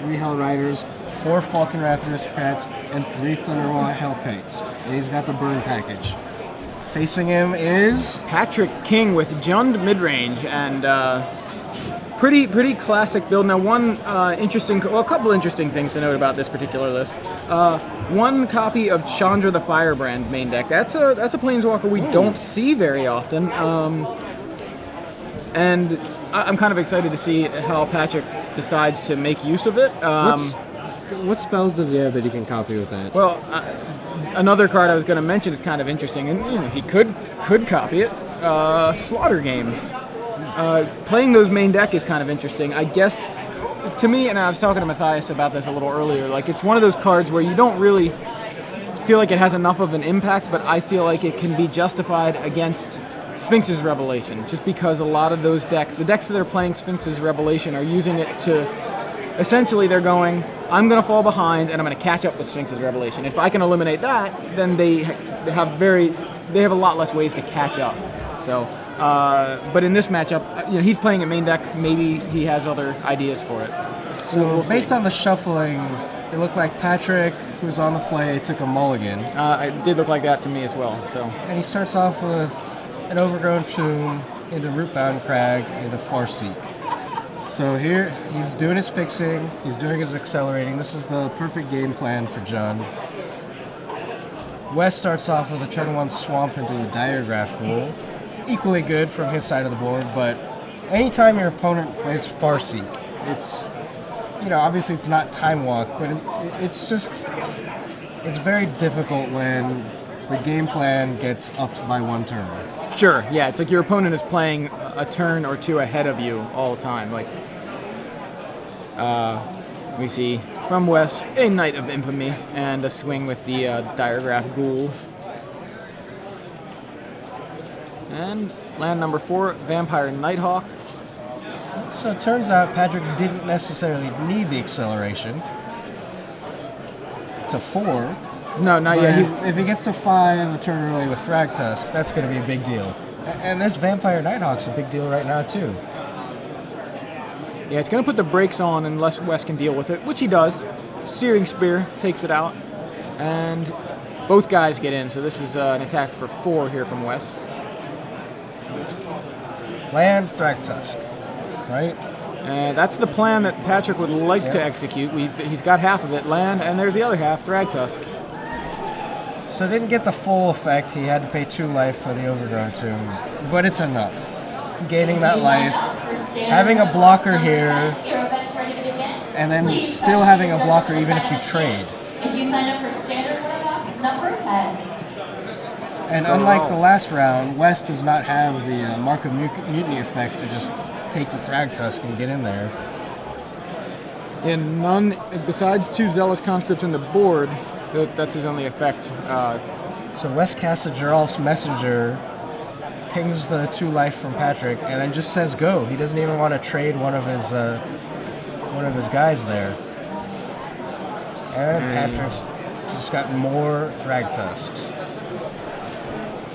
3 Hell Riders, 4 Falcon Wrath Aristocrats, and 3 Thunderwall Hellkites. And he's got the burn package. Facing him is Patrick King with Jund midrange, and pretty classic build. Now, a couple interesting things to note about this particular list. One copy of Chandra the Firebrand main deck. That's a planeswalker we don't see very often, and I'm kind of excited to see how Patrick decides to make use of it. What spells does he have that he can copy with that? Well, another card I was going to mention is kind of interesting, and he could copy it. Slaughter Games. Playing those main deck is kind of interesting. I guess, to me, and I was talking to Matthias about this a little earlier, like it's one of those cards where you don't really feel like it has enough of an impact, but I feel like it can be justified against Sphinx's Revelation, just because a lot of those decks, the decks that are playing Sphinx's Revelation, are using it to, essentially they're going, I'm going to fall behind and I'm going to catch up with Sphinx's Revelation. If I can eliminate that, then they have a lot less ways to catch up. So, but in this matchup, he's playing a main deck. Maybe he has other ideas for it. So we'll based on the shuffling, it looked like Patrick, who was on the play, took a mulligan. It did look like that to me as well. So, and he starts off with an Overgrown Tomb into Rootbound Crag into Farseek. So here, he's doing his fixing, he's doing his accelerating. This is the perfect game plan for John. Wes starts off with a turn 1 Swamp into a Diagraph Ghoul. Equally good from his side of the board, but anytime your opponent plays Farseek, it's, obviously it's not Time Walk, but it's very difficult when the game plan gets upped by 1 turn. Sure, yeah, it's like your opponent is playing a turn or 2 ahead of you all the time. Like, we see from Wes a Knight of Infamy and a swing with the Diagraph Ghoul. And land number 4, Vampire Nighthawk. So it turns out Patrick didn't necessarily need the acceleration to 4. No, not yet. If he gets to 5 a turn early with Thragtusk, that's going to be a big deal. And this Vampire Nighthawk's a big deal right now, too. Yeah, it's going to put the brakes on unless Wes can deal with it, which he does. Searing Spear takes it out, and both guys get in, so this is an attack for 4 here from Wes. Land Thragtusk, right? And that's the plan that Patrick would like to execute. He's got half of it, land, and there's the other half, Thragtusk. So didn't get the full effect. He had to pay 2 life for the Overgrown Tomb, but it's enough. Gaining that life, having a blocker here, and then still having a blocker even if you trade. If you sign up for standard box number 10. And unlike the last round, Wes does not have the Mark of Mutiny effects to just take the Thragtusk and get in there. And none, besides 2 Zealous Conscripts in the board, that's his only effect. So Wes casts a Geralf's Messenger, pings the 2 life from Patrick, and then just says go. He doesn't even want to trade one of his guys there. And Patrick's just got more Thragtusks.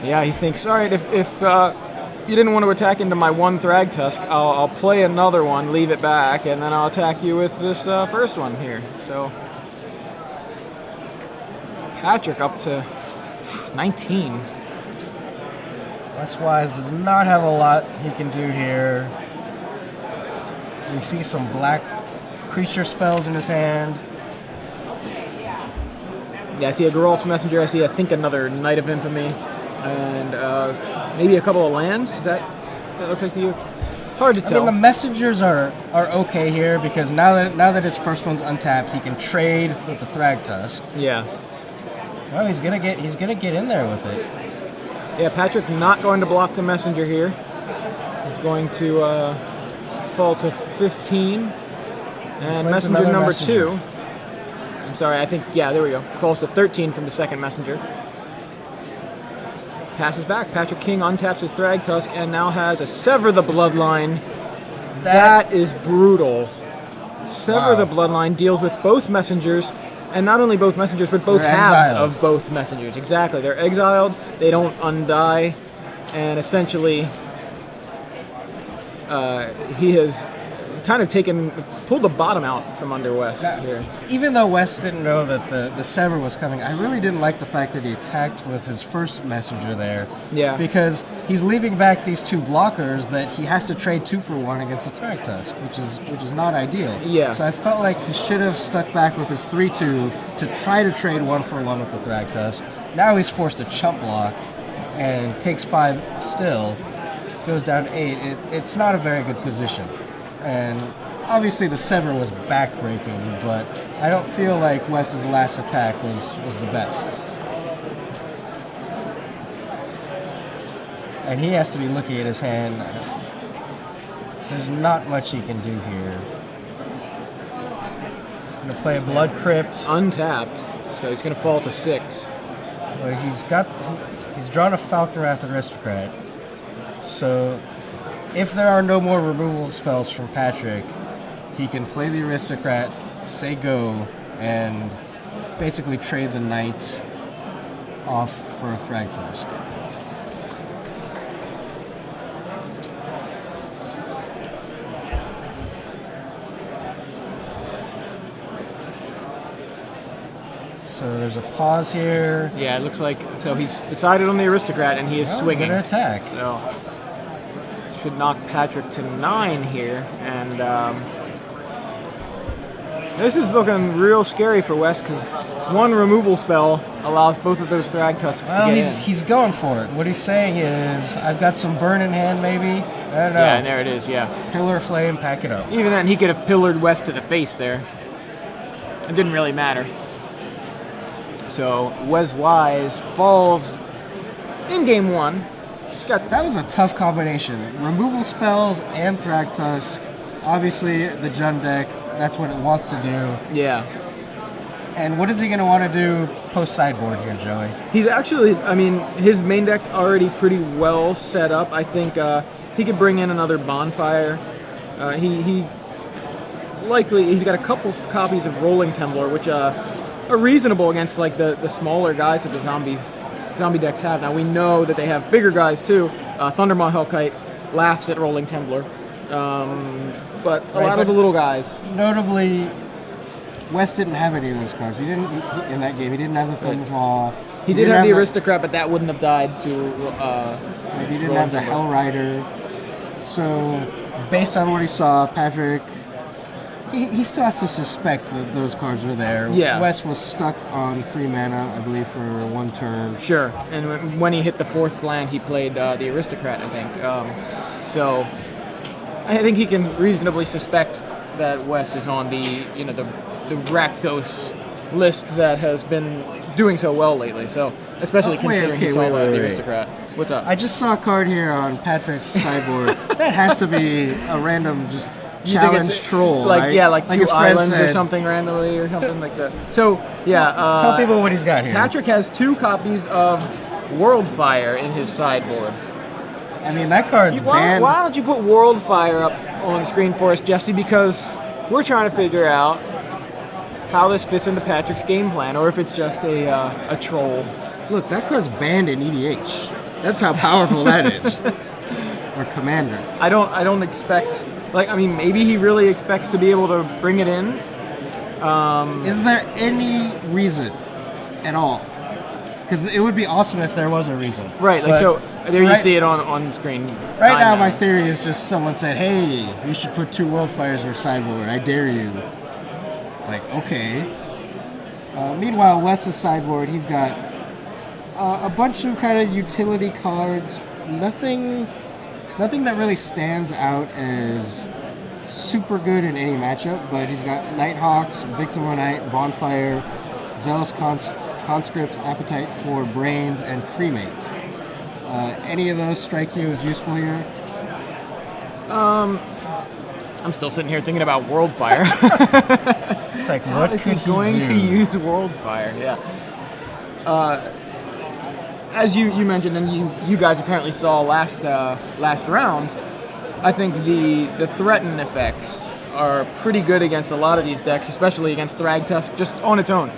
Yeah, he thinks, all right, if you didn't want to attack into my 1 Thragtusk, I'll play another one, leave it back, and then I'll attack you with this first one here. So Patrick up to 19. Wes Wise does not have a lot he can do here. We see some black creature spells in his hand. Yeah, I see a Geralf's Messenger. I see, I think, another Knight of Infamy. And maybe a couple of lands. Does that look like to you? Hard to tell. I mean, the Messengers are okay here because now that his first one's untapped, he can trade with the Thragtusk. Yeah. Well, he's gonna get in there with it. Yeah, Patrick not going to block the Messenger here. He's going to fall to 15. And Messenger number 2. I'm sorry, I think, yeah, there we go. Falls to 13 from the second Messenger. Passes back. Patrick King untaps his Thragtusk and now has a Sever the Bloodline. That is brutal. Sever the Bloodline deals with both Messengers, and not only both Messengers, but both halves of both Messengers. Exactly. They're exiled, they don't undie, and essentially he has kind of pulled the bottom out from under West here. Even though West didn't know that the Sever was coming, I really didn't like the fact that he attacked with his first messenger there. Yeah. Because he's leaving back these 2 blockers that he has to trade 2 for 1 against the Thragtusk, which is not ideal. Yeah. So I felt like he should have stuck back with his 3/2 to try to trade 1 for 1 with the Thragtusk. Now he's forced to chump block and takes 5 still, goes down to 8. It's not a very good position. And obviously the Sever was backbreaking, but I don't feel like Wes's last attack was the best. And he has to be looking at his hand. There's not much he can do here. He's going to play a Blood Crypt. Untapped, so he's going to fall to 6. Well, he's drawn a Falconwrath Aristocrat. So if there are no more removal spells from Patrick, he can play the Aristocrat, say go, and basically trade the Knight off for a Thragtusk. So there's a pause here. Yeah, it looks like so he's decided on the Aristocrat and he is swinging. He's gonna attack. So should knock Patrick to 9 here, and this is looking real scary for West because 1 removal spell allows both of those Thragtusks to get in. He's going for it. What he's saying is, I've got some burn in hand, maybe. I don't know. Yeah, and there it is. Yeah. Pillar Flame, pack it up. Even then, he could have pillared West to the face there. It didn't really matter. So Wes Wise falls in game 1. That was a tough combination. Removal spells and Thragtusk. Obviously, the Jund deck, that's what it wants to do. Yeah. And what is he going to want to do post-sideboard here, Joey? He's actually, I mean, his main deck's already pretty well set up. I think he could bring in another Bonfire. He's got a couple copies of Rolling Tumbler, which are reasonable against like the smaller guys that the zombie decks have. Now we know that they have bigger guys too. Thundermaw Hellkite laughs at Rolling Tumbler, but a lot of the little guys. Notably, West didn't have any of those cards. He didn't in that game. He didn't have the Thundermaw. He did have the Aristocrat, but that wouldn't have died to. He didn't have the Hell Rider. So, based on what he saw, Patrick. He still has to suspect that those cards are there. Yeah. West was stuck on 3 mana, I believe, for 1 turn. Sure. And when he hit the 4th land, he played the Aristocrat, I think. So I think he can reasonably suspect that West is on the Rakdos list that has been doing so well lately. So especially considering he saw the Aristocrat. What's up? I just saw a card here on Patrick's sideboard. That has to be a random just challenge troll, like right? like 2 islands said, or something randomly or something like that. So yeah, tell people what he's got here. Patrick has 2 copies of Worldfire in his sideboard. I mean, that card's banned. Why don't you put Worldfire up on the screen for us, Jesse? Because we're trying to figure out how this fits into Patrick's game plan, or if it's just a troll. Look, that card's banned in EDH. That's how powerful that is. Or Commander. I don't expect. Like, I mean, maybe he really expects to be able to bring it in. Is there any reason at all? Because it would be awesome if there was a reason. Right, like, so there you see it on screen. Right now, my theory is just someone said, hey, you should put 2 Worldfires in your sideboard. I dare you. It's like, okay. Meanwhile, Wes's sideboard, he's got a bunch of kind of utility cards. Nothing that really stands out as super good in any matchup, but he's got Nighthawks, Victim of Night, Bonfire, Zealous Conscript, Appetite for Brains, and Cremate. Any of those strike you as useful here? I'm still sitting here thinking about Worldfire. It's like, what is could he going do? to use Worldfire? Yeah. As you mentioned, and you guys apparently saw last round, I think the threaten effects are pretty good against a lot of these decks, especially against Thragtusk, just on its own.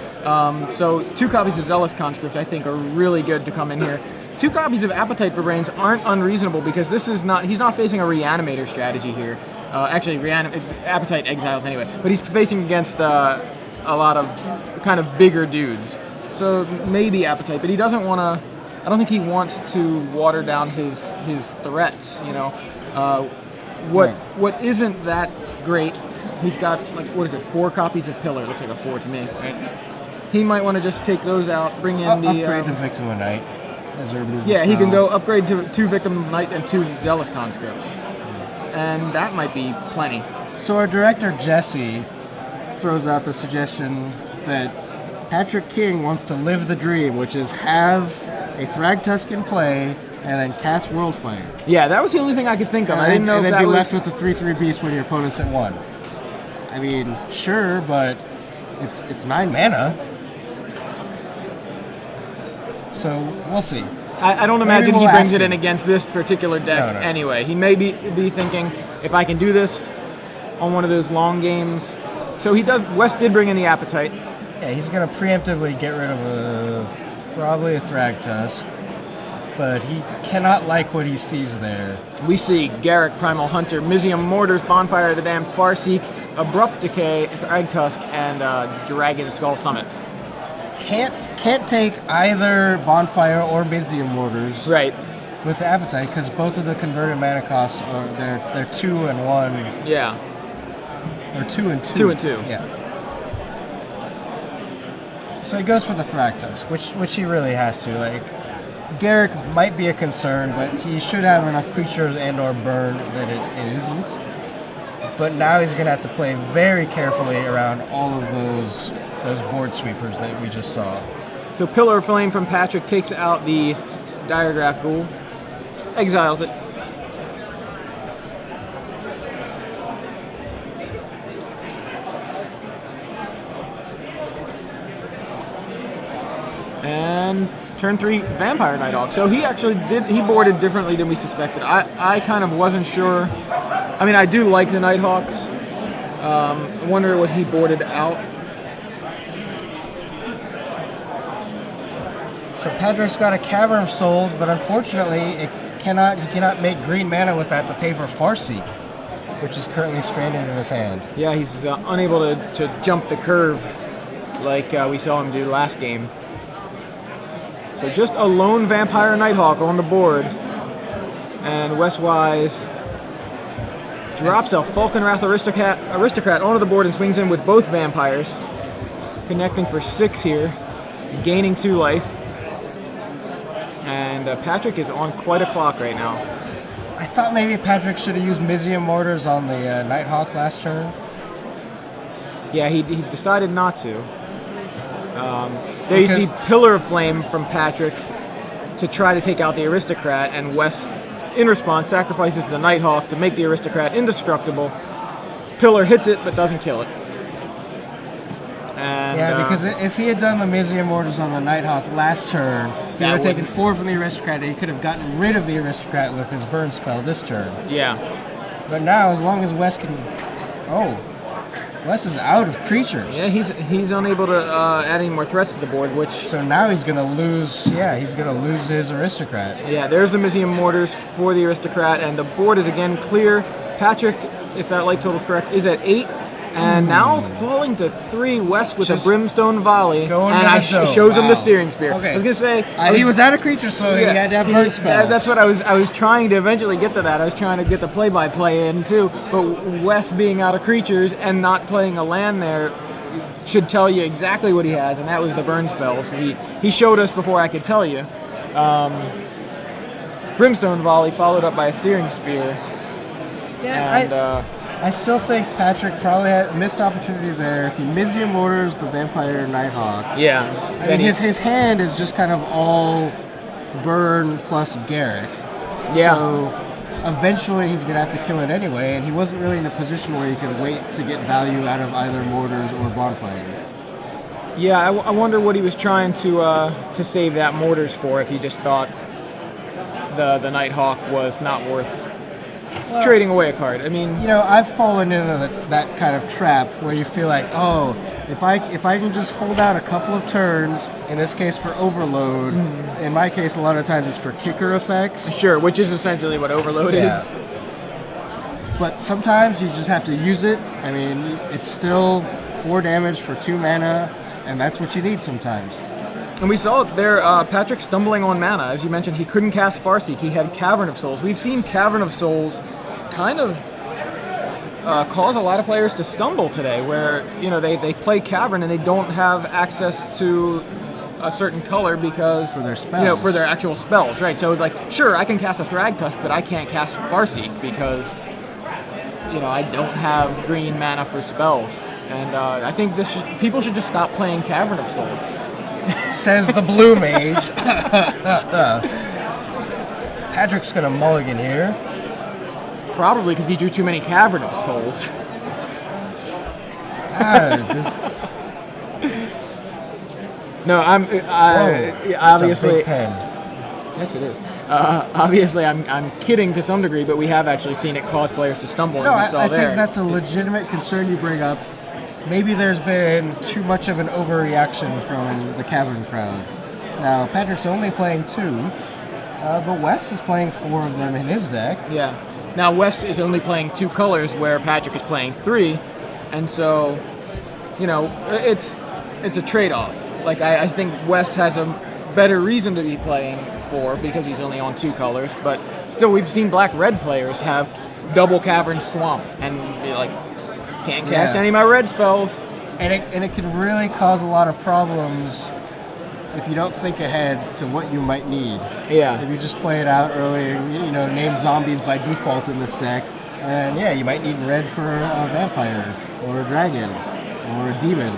So 2 copies of Zealous Conscripts I think are really good to come in here. 2 copies of Appetite for Brains aren't unreasonable because he's not facing a Reanimator strategy here. Actually, Appetite exiles anyway. But he's facing against a lot of kind of bigger dudes. So maybe Appetite, but he doesn't want to. I don't think he wants to water down his threats. You know, what isn't that great? He's got like, what is it? 4 copies of Pillar. Looks like a 4 to me, right? He might want to just take those out, bring in upgrade to Victim of Night. Yeah, he can go upgrade to 2 Victim of Night and 2 Zealous Conscripts, and that might be plenty. So our director Jesse throws out the suggestion that Patrick King wants to live the dream, which is have a Thragtusk in play and then cast Worldfire. Yeah, that was the only thing I could think of. I didn't know and if then that be was left with the 3/3 beast when your opponent's at 1. I mean, sure, but it's 9 mana. So we'll see. I don't imagine he brings it in against this particular deck No. anyway. He may be thinking, if I can do this on one of those long games. So he does. West did bring in the Appetite. Yeah, he's going to preemptively get rid of probably a Thragtusk, but he cannot like what he sees there. We see Garruk, Primal Hunter, Mizium Mortars, Bonfire of the Damned, Farseek, Abrupt Decay, Thragtusk, and Dragon Skull Summit. Can't take either Bonfire or Mizium Mortars Right. with the Appetite because both of the converted mana costs are they're 2 and 1. Yeah. Or 2 and 2. 2 and 2. Yeah. So he goes for the Thragtusk, which he really has to. Like, Garruk might be a concern, but he should have enough creatures and/or burn that it isn't. But now he's going to have to play very carefully around all of those board sweepers that we just saw. So Pillar of Flame from Patrick takes out the Diregraph Ghoul, exiles it. And turn 3, Vampire Nighthawk. So he actually he boarded differently than we suspected. I kind of wasn't sure. I mean, I do like the Nighthawks. I wonder what he boarded out. So Patrick's got a Cavern of Souls, but unfortunately he cannot make green mana with that to pay for Farseek, which is currently stranded in his hand. Yeah, he's unable to jump the curve like we saw him do last game. So just a lone Vampire Nighthawk on the board. And Westwise drops a Falconwrath Aristocrat onto the board and swings in with both Vampires. Connecting for 6 here, gaining 2 life. And Patrick is on quite a clock right now. I thought maybe Patrick should have used Mizium Mortars on the Nighthawk last turn. Yeah, he decided not to. There you see Pillar of Flame from Patrick to try to take out the Aristocrat, and Wes, in response, sacrifices the Nighthawk to make the Aristocrat indestructible. Pillar hits it, but doesn't kill it. And, yeah, because if he had done the Mizium Mortars on the Nighthawk last turn, he would have taken 4 from the Aristocrat, and he could have gotten rid of the Aristocrat with his burn spell this turn. Yeah. But now, as long as Wes can... Oh, Wes is out of creatures. Yeah, he's unable to add any more threats to the board, which... So now he's going to lose... Yeah, he's going to lose his Aristocrat. Yeah, there's the Mizium Mortars for the Aristocrat, and the board is again clear. Patrick, if that life total is correct, is at 8. And now falling to 3, West with a Brimstone Volley, and shows him the Steering Spear. Okay. I was gonna say he was out of creatures, so he had to have burn spells. That's what I was trying to eventually get to that. I was trying to get the play-by-play in too. But West being out of creatures and not playing a land there should tell you exactly what he has, and that was the burn spells. He showed us before I could tell you. Brimstone Volley followed up by a Steering Spear. Yeah, and, I still think Patrick probably had missed opportunity there. If he Mizium Mortars the Vampire Nighthawk. Yeah. I mean, his hand is just kind of all burn plus Garruk. Yeah. So eventually he's going to have to kill it anyway, and he wasn't really in a position where he could wait to get value out of either Mortars or Bonfire. Yeah, I wonder what he was trying to save that Mortars for, if he just thought the Nighthawk was not worth trading away a card. I mean, you know, I've fallen into that kind of trap where you feel like, oh, if I can just hold out a couple of turns, in this case for Overload, in my case a lot of times it's for kicker effects. Sure, which is essentially what Overload is. but sometimes you just have to use it. I mean, it's still 4 damage for 2 mana, and that's what you need sometimes. And we saw it there, Patrick stumbling on mana. As you mentioned, he couldn't cast Farseek. He had Cavern of Souls. We've seen Cavern of Souls kind of cause a lot of players to stumble today, where they play Cavern and they don't have access to a certain color because for their spells, for their actual spells, right? So it's like, sure, I can cast a Thragtusk, but I can't cast Farseek because I don't have green mana for spells. And I think people should just stop playing Cavern of Souls. Says the blue mage. Patrick's gonna mulligan here. Probably because he drew too many Cavern of Souls. No, obviously. Big pen. Yes, it is. Obviously, I'm kidding to some degree, but we have actually seen it cause players to stumble. No, I think that's a legitimate concern you bring up. Maybe there's been too much of an overreaction from the Cavern crowd. Now, Patrick's only playing 2, but Wes is playing 4 of them in his deck. Yeah. Now, Wes is only playing 2 colors, where Patrick is playing 3, and so, it's a trade-off. Like, I think Wes has a better reason to be playing 4 because he's only on 2 colors, but still, we've seen black-red players have double Cavern Swamp and be like, can't cast any of my red spells. And it can really cause a lot of problems if you don't think ahead to what you might need. Yeah. If you just play it out early, name zombies by default in this deck, and you might need red for a vampire, or a dragon, or a demon.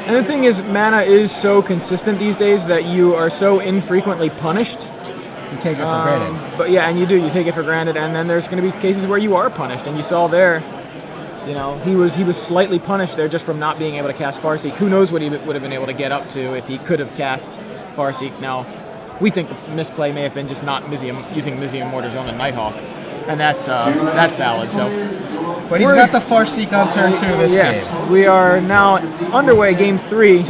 And the thing is, mana is so consistent these days that you are so infrequently punished. You take it for granted. But yeah, and you do. You take it for granted, and then there's going to be cases where you are punished, and you saw there. He was slightly punished there just from not being able to cast Farseek. Who knows what he would have been able to get up to if he could have cast Farseek. Now, we think the misplay may have been just not using Mizium Mortars on the Nighthawk, and that's valid. So, but he's got the Farseek on turn 2 this game. Yes, we are now underway, game 3.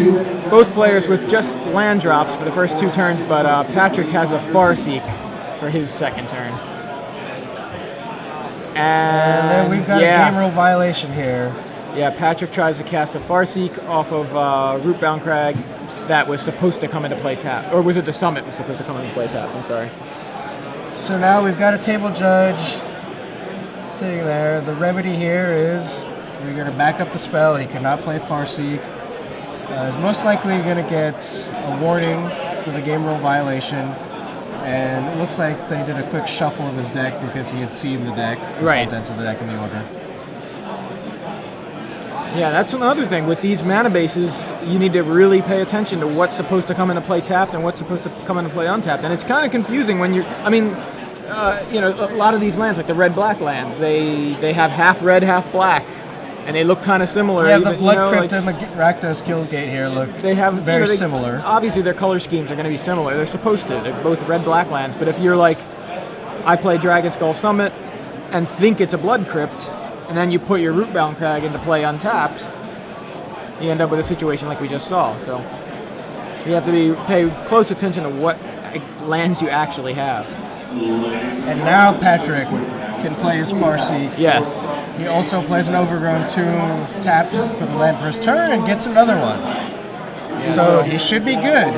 Both players with just land drops for the first 2 turns, but Patrick has a Farseek for his second turn. And then we've got a game rule violation here. Yeah, Patrick tries to cast a Farseek off of Rootbound Crag that was supposed to come into play tap. Or was it the Summit was supposed to come into play tap? I'm sorry. So now we've got a table judge sitting there. The remedy here is we're going to back up the spell. He cannot play Farseek. He's most likely going to get a warning for the game rule violation. And it looks like they did a quick shuffle of his deck because he had seen the deck, the contents of the deck in the order. Yeah, that's another thing. With these mana bases, you need to really pay attention to what's supposed to come into play tapped and what's supposed to come into play untapped. And it's kind of confusing when a lot of these lands, like the red-black lands, they have half red, half black. And they look kind of similar. Yeah, the Blood Crypt and the Rakdos Guildgate here look very similar. Obviously, their color schemes are going to be similar. They're supposed to. They're both red-black lands. But if you're like, I play Dragon Skull Summit and think it's a Blood Crypt, and then you put your Rootbound Crag into play untapped, you end up with a situation like we just saw. So you have to pay close attention to what lands you actually have. And now Patrick can play his Farseek. Yes. He also plays an Overgrown Tomb tapped for the land for his turn and gets another one. So he should be good.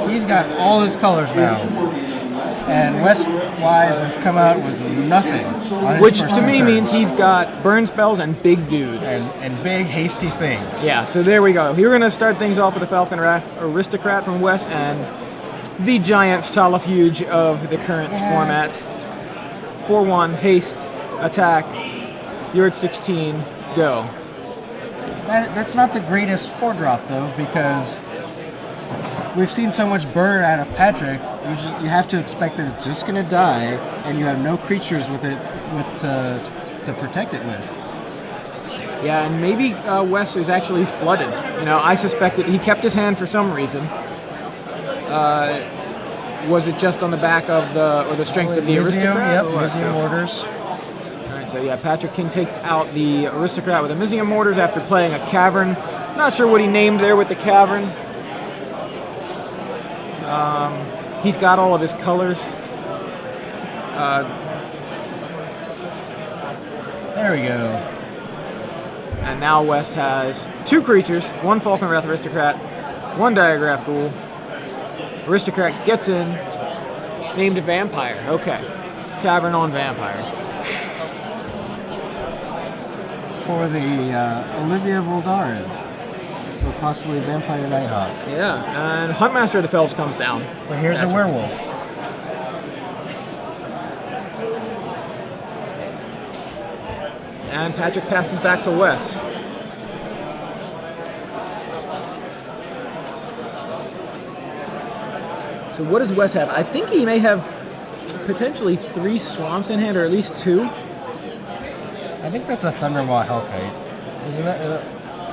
He's got all his colors now. And Wes Wise has come out with nothing. Which to me means he's got burn spells and big dudes. And big, hasty things. Yeah, so there we go. We're going to start things off with the Falcon Aristocrat from Wes and the giant Solifuge of the current format. 4-1, haste, attack. You're at 16, go. That's not the greatest 4-drop though, because we've seen so much burn out of Patrick. You have to expect that it's just going to die, and you have no creatures with it to protect it with. Yeah, and maybe Wes is actually flooded. I suspect that he kept his hand for some reason. Was it just on the back of the strength of the Aristocrat? Yep, Mizium Mortars. So yeah, Patrick King takes out the Aristocrat with the Mizium Mortars after playing a Cavern. Not sure what he named there with the Cavern. He's got all of his colors. There we go. And now Wes has 2 creatures, 1 Falconwrath Aristocrat, 1 Diagraph Ghoul. Aristocrat gets in, named Vampire. Okay. Tavern on Vampire. For the Olivia Voldaren. Or possibly Vampire Nighthawk. Yeah, and Huntmaster of the Fells comes down. But here's a werewolf. And Patrick passes back to Wes. So what does Wes have? I think he may have potentially 3 swamps in hand, or at least 2. I think that's a Thundermaw Hellkite. Isn't that?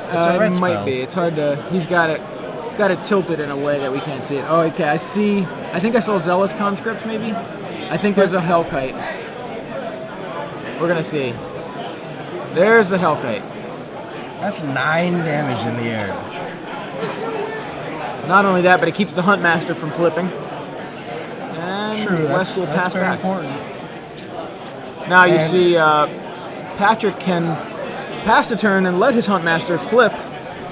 It's a red It might spell. be. It's hard to. He's got it tilted in a way that we can't see it. Oh, okay. I see. I think I saw Zealous Conscripts. Maybe. I think there's a Hellkite. We're gonna see. There's the Hellkite. That's 9 damage in the air. Not only that, but it keeps the Huntmaster from flipping. And True, Wes will that's pass very back. important. Now you And- see Patrick can pass the turn and let his Huntmaster flip,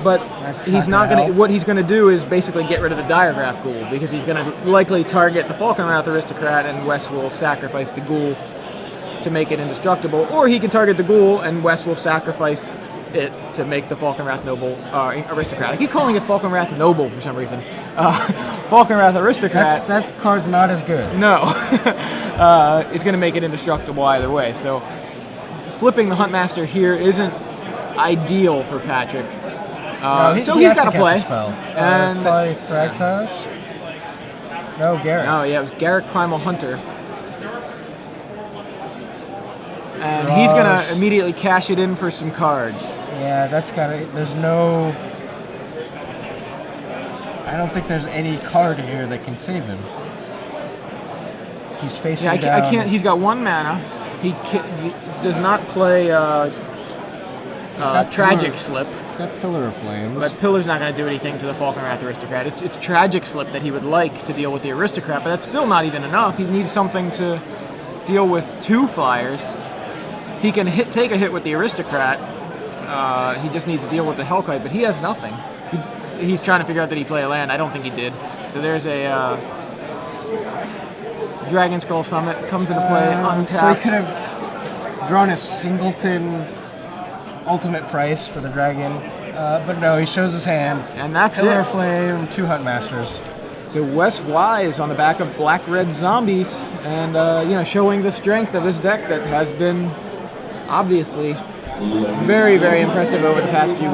but That's he's not not gonna going to. help. What he's going to do is basically get rid of the Diagraph Ghoul, because he's going to likely target the Falconwrath Aristocrat, and Wes will sacrifice the Ghoul to make it indestructible, or he can target the Ghoul and Wes will sacrifice it to make the Falconwrath Noble Aristocrat. I keep calling it Falconwrath Noble for some reason. Falconwrath Aristocrat. That card's not as good. No, it's going to make it indestructible either way. So flipping the Huntmaster here isn't ideal for Patrick. No, So he he's has got to to cast play. a spell. And It's probably Thragtas. No, Garrett. oh yeah, it was Garrick Primal Hunter. And he's going to immediately cash it in for some cards. Yeah, that's gotta. There's no. I don't think there's any card here that can save him. He's facing Yeah, I down. can't. He's got 1 mana. He does not play got Tragic Pillar. Slip. He's got Pillar of Flames. But Pillar's not going to do anything to the Falconwrath Aristocrat. It's Tragic Slip that he would like to deal with the Aristocrat, but that's still not even enough. He needs something to deal with 2 flyers. He can take a hit with the Aristocrat. He just needs to deal with the Hellkite, but he has nothing. He's trying to figure out, did he play a land? I don't think he did. So there's a Dragon Skull Summit comes into play So untapped. he could have drawn a Singleton ultimate price for the dragon, but no, he shows his hand. And that's Pillar it. of Flame, 2 Huntmasters. So Wes Wise on the back of Black-Red Zombies, and showing the strength of his deck that has been obviously very, very impressive over the past few